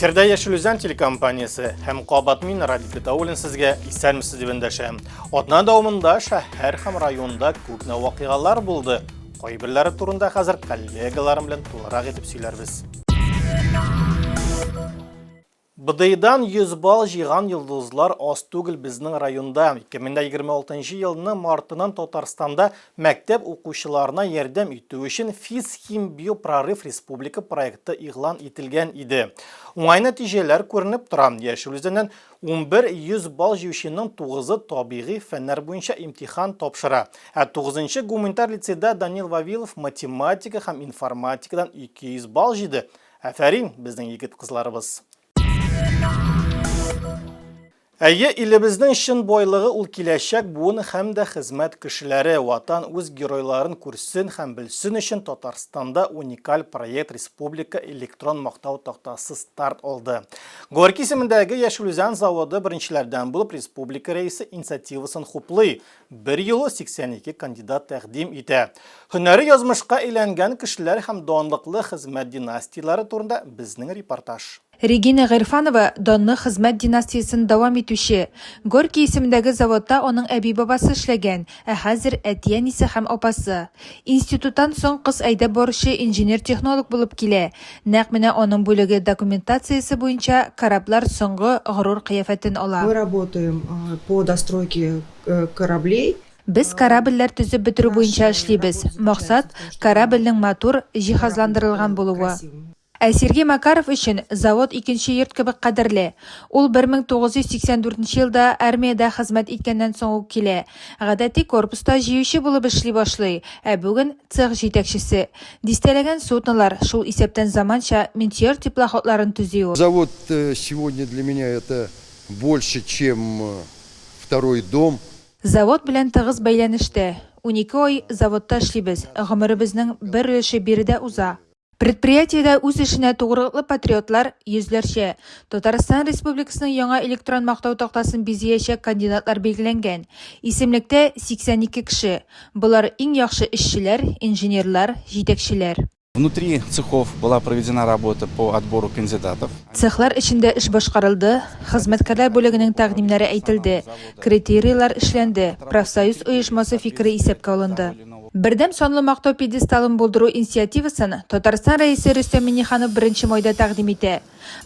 Эфирде Яшыл телекомпаниясы һәм Кабат мин радиода улын сезгә исәнмесез дип эндәшәм. Атна дәвамында шәһәр һәм районда күпне вакыйгалар булды. Кайберләре турында хәзер коллегаларым белән тулырак итеп сөйләрбез. Быдайдан 100 балл жиған йылдызлар аз түгел безнең районда. 2026 елның мартыннан Татарстанда мәктәп укучыларына ярдәм итү өчен Физхим Биопрорыв Республика проекты игълан ителгән иде. Уңай нәтиҗәләр күренеп тора. Яшел үзеннән 11 балл җыючының 9-ы табигый фәннәр буенча имтихан тапшыра. 9-нчы гуманитар лицейда Данил Вавилов математика һәм информатикадан 200 балл җыйды. Афәрин безнең егет кызларыбыз. Әйе, илебезнең шын бойлыгы ул киләчәк буын һәм дә хезмәт кешеләре ватан үз геройларын күрсен һәм белсен өчен Татарстанда уникаль проект Республика электрон мактау тактасы старт алды. Горький исемендәге Яшелүзән заводы беренчеләрдән булып республика рәисе инициативасын хуплый. 1 елы 82 кандидат тәкъдим итә. Һөнәри язмышка әйләнгән кешеләр һәм данлыклы хезмәт династияләре турында безнең репортаж. Регина Гайрфанова данлы хезмәт династиясын дәвам итүче. Горький исемендәге заводта аның әби-бабасы эшләгән, ә хәзер әти-әнисе һәм апасы. Институттан соң кыз әйдәп баручы инженер-технолог булып килә. Нәкъ менә аның бүлеге документациясе буенча кораблар соңгы горур кыяфәтен ала. Мы работаем по достройке кораблей. Без корабльләр төзеп бетерү буенча эшлибез. Максат корабльнең матур җиһазландырылган булуы. Сергей Макаров өчен завод икенче йорт кебек кадерле. Ул 1984 елда армиядә хезмәт иткәннән соң ук килә. Гадәти корпуста җыючы булып эшли башлый, ә бүген цех җитәкчесе. Дистәләгән сотналар шул исәптән заманча минтьер теплоходларын төзи. Завод сегодня для меня это больше, чем второй дом. Завод белән тыгыз бәйләнештә. 12 ай заводта эшлибез. Гомеребезнең бер өлеше биредә уза. Предприятиедә үз эшенә тугрылыклы патриотлар йөзләрчә. Татарстан Республикасының яңа электрон мактау тактасын бизиячәк кандидатлар билгеләнгән. Исемлектә 82 кеше. Булар иң яхшы эшчеләр, инженерлар, җитәкчеләр. Внутри цехов была проведена работа по отбору кандидатов. Цехлар эчендә эш башкарылды, хезмәткәрләр бүлегенең тәкъдимнәре әйтелде, критерийлар эшләнде, профсоюз оешмасы фикере исәпкә алынды. Бердәм санлы мактау пьедесталын булдыру инициативасын Татарстан рәисе Рөстәм Миңнеханов 1 майда тәкъдим итә.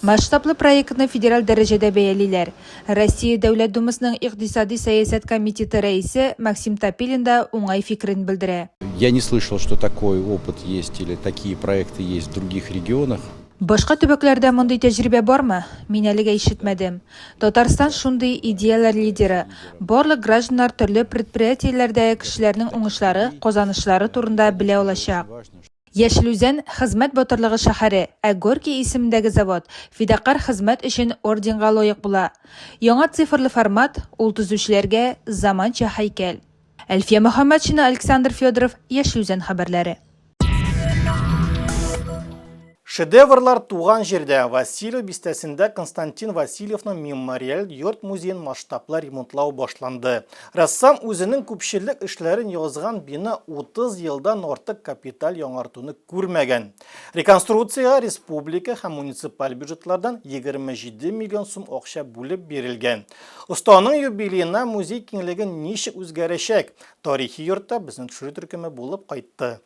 Масштаблы проектны федераль дәрәҗәдә бәялиләр. Россия Дәүләт Думасының икътисади сәясәт комитеты рәисе Максим Топилин да уңай фикерен белдерә. Я не слышал, что такой опыт есть или такие проекты есть в других регионах. Башка төбәкләрдә мондый тәҗрибә бармы? Мин әлегә ишетмәдем. Татарстан шундый идеялар лидеры. Барлык гражданнар төрле предприятиеләрдәге кешеләрнең уңышлары, казанышлары турында белә алачак. Яшелүзән хезмәт батырлыгы шәһәре, ә Горький исемендәге завод фидакар хезмәт өчен орденга лаек була. Яңа цифрлы формат ул төзүчеләргә заманча һәйкәл. Әлфия Мөхәммәтшина, Александр Федоров, Яшелүзән хәбәрләре. Шедеврлар туган җирдә. Васильев бистәсендә Константин Васильевның мемориаль йорт музеен масштаблы ремонтлау башланды. Рәссам үзенең күпчелек эшләрен язган бина 30 елдан артык капиталь яңартуны күрмәгән. Реконструкцияга республика һәм муниципаль бюджетлардан 27 миллион сум акча бүлеп бирелгән. Останың юбилеена музей киңлеге ничек үзгәрәчәк? Тарихи йортта безнең төшерү төркеме булып кайтты.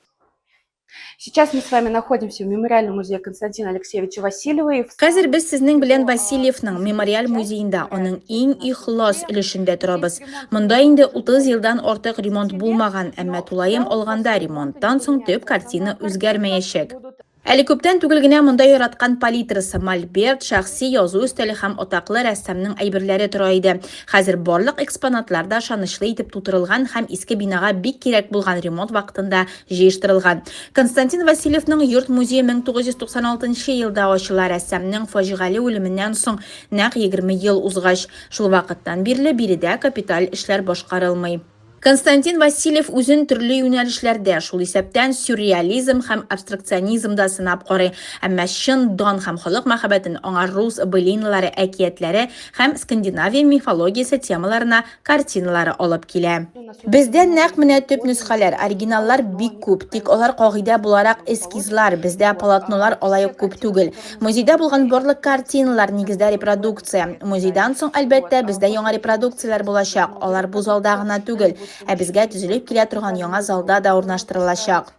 Сейчас мы с вами находимся в мемориальном музее Константина Алексеевича Васильева. Хәзер без сезнең белән Васильевның мемориаль музеенда, аның иң ихлас өлешендә торабыз. Монда инде 30 елдан артык ремонт булмаган, әмма тулаем алганда ремонттан соң төп картина үзгәрмәячәк. Әле күптән түгел генә монда яраткан палитрасы, мольберт, шәхси язу өстәле һәм атаклы рәссамның әйберләре тора иде. Хәзер барлык экспонатларда шанычлы итеп тутырылган һәм иске бинага бик кирәк булган ремонт вакытында җыештырылган. Константин Васильевның йорт музее 1996 елда ачыла. Рәссамның фаҗигале үлеменнән соң нәкъ 20 ел узгач. Шул вакыттан бирле биредә капиталь эшләр башкарылмый. Константин Васильев үзен төрле юнәлешләрдә, шул исәптән сюрреализм һәм абстракционизмда сынап карый, әмма чын дан һәм халык мәхәббәтен аңа рус былиналары, әкиятләре һәм Скандинавия мифологиясе темаларына картиналары алып килә. Бездә нәкъ менә төп нөсхәләр, оригиналлар бик күп, тик алар кагыйдә буларак эскизлар, бездә полотнолар алай ук күп түгел. Музейда булган барлык картиналар нигездә репродукция. Музейдан соң әлбәттә бездә яңа репродукцияләр булачак. Алар бу залда гына түгел, ә безгә төзелеп килә торган яңа залда да урнаштырылачак.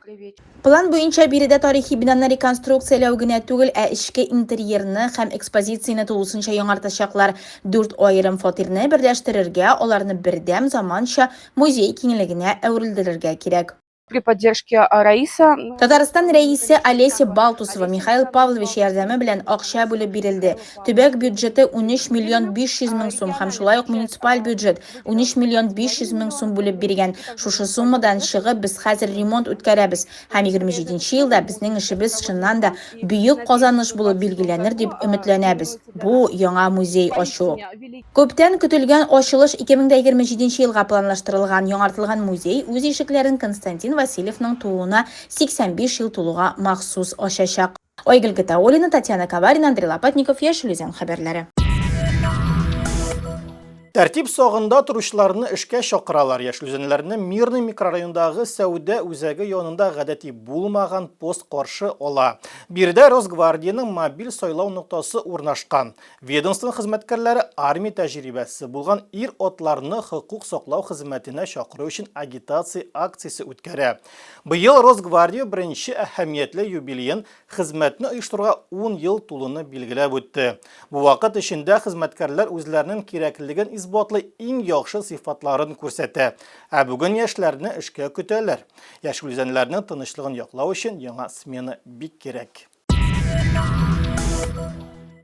План буенча биредә тарихи бинаны реконструкцияләү генә түгел, ә эчке интерьерны һәм экспозицияны тулысынча яңартачаклар. 4 аерым фатирны берләштерергә, аларны бердәм заманча музей киңлегенә әверелдерергә кирәк. При поддержке Раиса. Татарстан рәисе Олеся Балтусова Михаил Павлович ярдәме белән акча бүлеп бирелде. Төбәк бюджеты 13 миллион 500 мең сум һәм шулай ук муниципаль бюджет 13 миллион 500 мең сум бүлеп биргән. Шушы суммадан чыгып без хәзер ремонт үткәрәбез һәм 27 елда безнең эшебез чыннан да бөек казаныш булып билгеләнер дип өметләнәбез. Бу яңа музей ачу. Күптән көтелгән ачылыш 2027 елга планлаштырылган. Яңартылган музей үз ишекләрен Константин Васильевның тууына 85 ел тулуга махсус ачачак. Ойгөл Гатауллина, Татьяна Каварина, Андрей Лопатников, Яшел Үзән хәбәрләре. Тәртип сагында туручыларны эшкә чакыралар. Яшел Үзәннәрне Мирный микрорайондагы сәүдә үзәге янында гадәти булмаган пост каршы ала. Биредә Росгвардияның мобиль сайлау ноктасы урнашкан. Ведомство хезмәткәрләре армия тәҗрибәсе булган ир-атларны хокук саклау хезмәтенә чакыру өчен агитация акциясе үткәрә. Быел Росгвардия беренче әһәмиятле юбилеен хезмәтне оештыруга 10 ел тулуны билгеләп үтте. Бу вакыт эчендә хезмәткәрләр үзләренең кирәклеген избатлы иң яхшы сыйфатларын күрсәтә. Ә бүген яшьләрне эшкә көтәләр. Яшел Үзәннәрнең тынычлыгын яклау өчен яңа смена бик кирәк.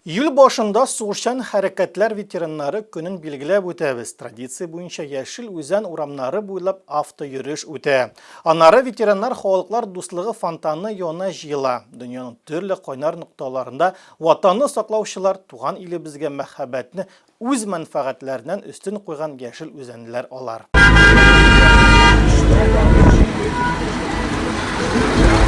Июль башында сугышчан хәрәкәтләр ветераннары көнен билгеләп үтәбез. Традиция буенча Яшел Үзән урамнары буйлап автоюриш үтә. Аннары ветераннар халыклар дуслыгы фонтаны янына җыела. Дөньяның төрле кайнар нокталарында ватанны саклаучылар туган илебезгә мәхәббәтне үз мәнфәгатьләреннән өстен куйган Яшел Үзәнләр алар.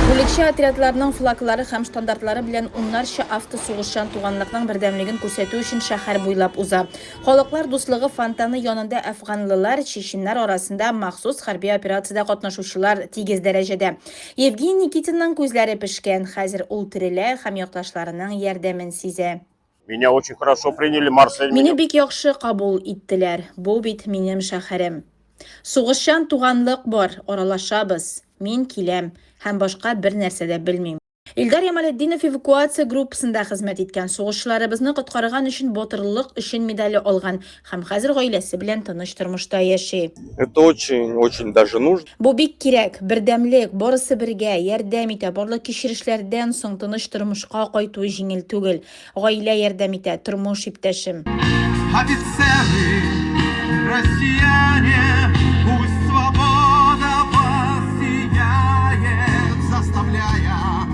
Бүлекче отрядларның флаглары һәм штандартлары белән уннарча автосугышчан туганлыкның бердәмлеген күрсәтү өчен шәһәр буйлап уза. Халыклар дуслыгы фонтаны янында әфганлылар, чеченнәр арасында махсус хәрби операциядә катнашучылар тигез дәрәҗәдә. Евгений Никитинның күзләре пешкән, хәзер ул терелә һәм якташларының ярдәмен сизә. Меня очень хорошо приняли, Марсель. Мине бик яхшы кабул иттеләр. Бу бит минем шәһәрем. Сугышчан туганлык бар, аралашабыз. Мин киләм һәм башка бер нәрсә дә белмим. Илдар Ямалетдинов эвакуация группасында хезмәт иткән, сугышчыларыбызны коткарган өчен батырлык өчен медале алган һәм хәзер гаиләсе белән тыныч тормышта яши. Это очень даже нужно. Бу бик кирәк, бердәмлек, барысы бергә ярдәм итә, барлык кичерешләрдән соң тыныч тормышка кайту җиңел түгел. Гаилә ярдәм итә, тормыш иптәшем. Офицеры, россияне, пусть свобода вас сияет, заставляя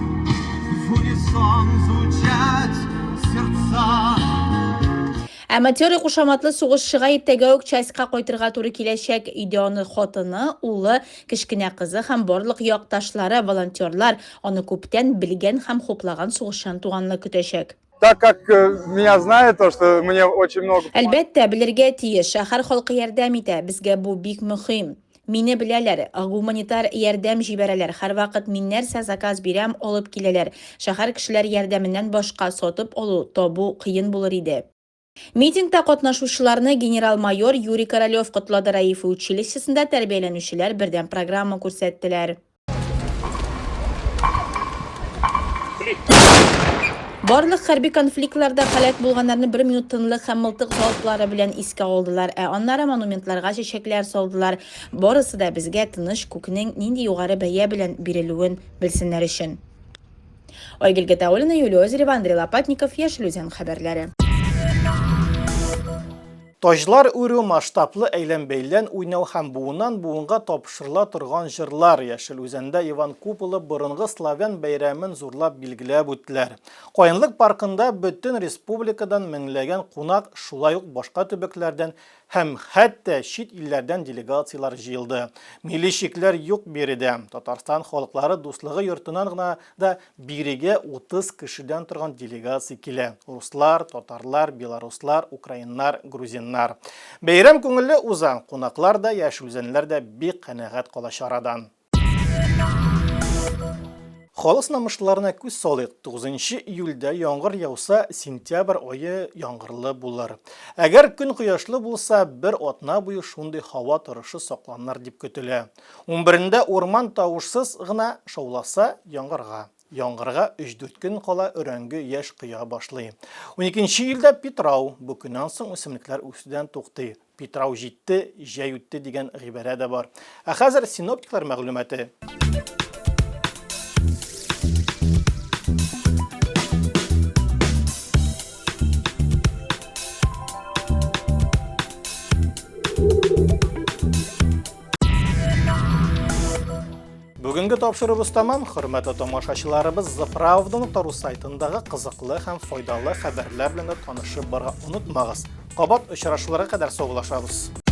в унисон звучать сердца. Аматер кушаматлы сугышчыга иртәгә үк частька кайтырга туры киләчәк. Өйдә аны хатыны, улы, кечкенә кызы һәм барлык якташлары, волонтерлар аны күптән белгән һәм хуплаган сугышчан туганны көтәчәк. Так как меня знают, то что мне очень много... Әлбәттә, белергә тиеш, шәһәр халкы ярдәм итә, безгә бу бик мөһим. Мине беләләр, гуманитар ярдәм җибәрәләр, һәрвакыт мин нәрсә заказ бирәм, алып киләләр. Шәһәр кешеләр ярдәменнән башка сатып алу, табу кыен булыр иде. Митингта катнашучыларны генерал-майор Юрий Королёв котлады. Раифа училищесында тәрбияләнүчеләр бердәм программа күрсәттеләр. Барлык хәрби конфликтларда һәлак булганнарны 1 минут тынлык һәм мылтык залплары белән искә алдылар, ә аннары монументларга чәчәкләр салдылар. Барысы да безгә тыныч күкнең нинди югары бәя белән бирелүен белсеннәр өчен. Ойгөл Гатауллина, Юлия Озерева, Андрей Лопатников, Яшел Үзән хәбәрләре. Тажлар үрү масштаблы әйлән-бәйлән уйнау һәм буыннан буынга тапшырыла торган җырлар. Яшел Үзәндә Иван Куполы борынгы славян бәйрәмен зурлап билгеләп үттеләр. Каенлык паркында бөтен республикадан меңләгән кунак, шулай ук башка төбәкләрдән һәм хәтта чит илләрдән делегациялар җыелды. Милли чикләр юк биредә. Татарстан халыклары дуслыгы йортыннан гына да бирегә 30 кешедән торган делегация килә. Руслар, татарлар, белоруслар, украиннар, грузиннар. районнар. Бәйрәм күңелле узан, кунаклар да, яшүлзәнләр дә бик канәгать кала чарадан. Халык намышларына күз салыйк. 9 июльдә яңгыр яуса, сентябрь айы яңгырлы булыр. Әгәр көн кояшлы булса, бер атна буе шундый һава торышы сакланыр дип көтелә. 11-дә урман тавышсыз гына шауласа яңгырга. Яңгырга 3-4 көн кала өрәңге яшь кыя башлый. 12 июльдә Питрау. Бу көннән соң үсемлекләр үсүдән туктый. Питрау җитте, җәй үтте дигән гыйбарә дә бар. Ә хәзер синоптиклар мәгълүматы. Бүгінгі тапшырыбыз тамам, хөрмәтле тамашачыларыбыз, The Pravda.ru сайтындагы кызыклы һәм файдалы хәбәрләр белән танышып барга онытмагыз. Кабат очрашуларга кадәр саулашабыз.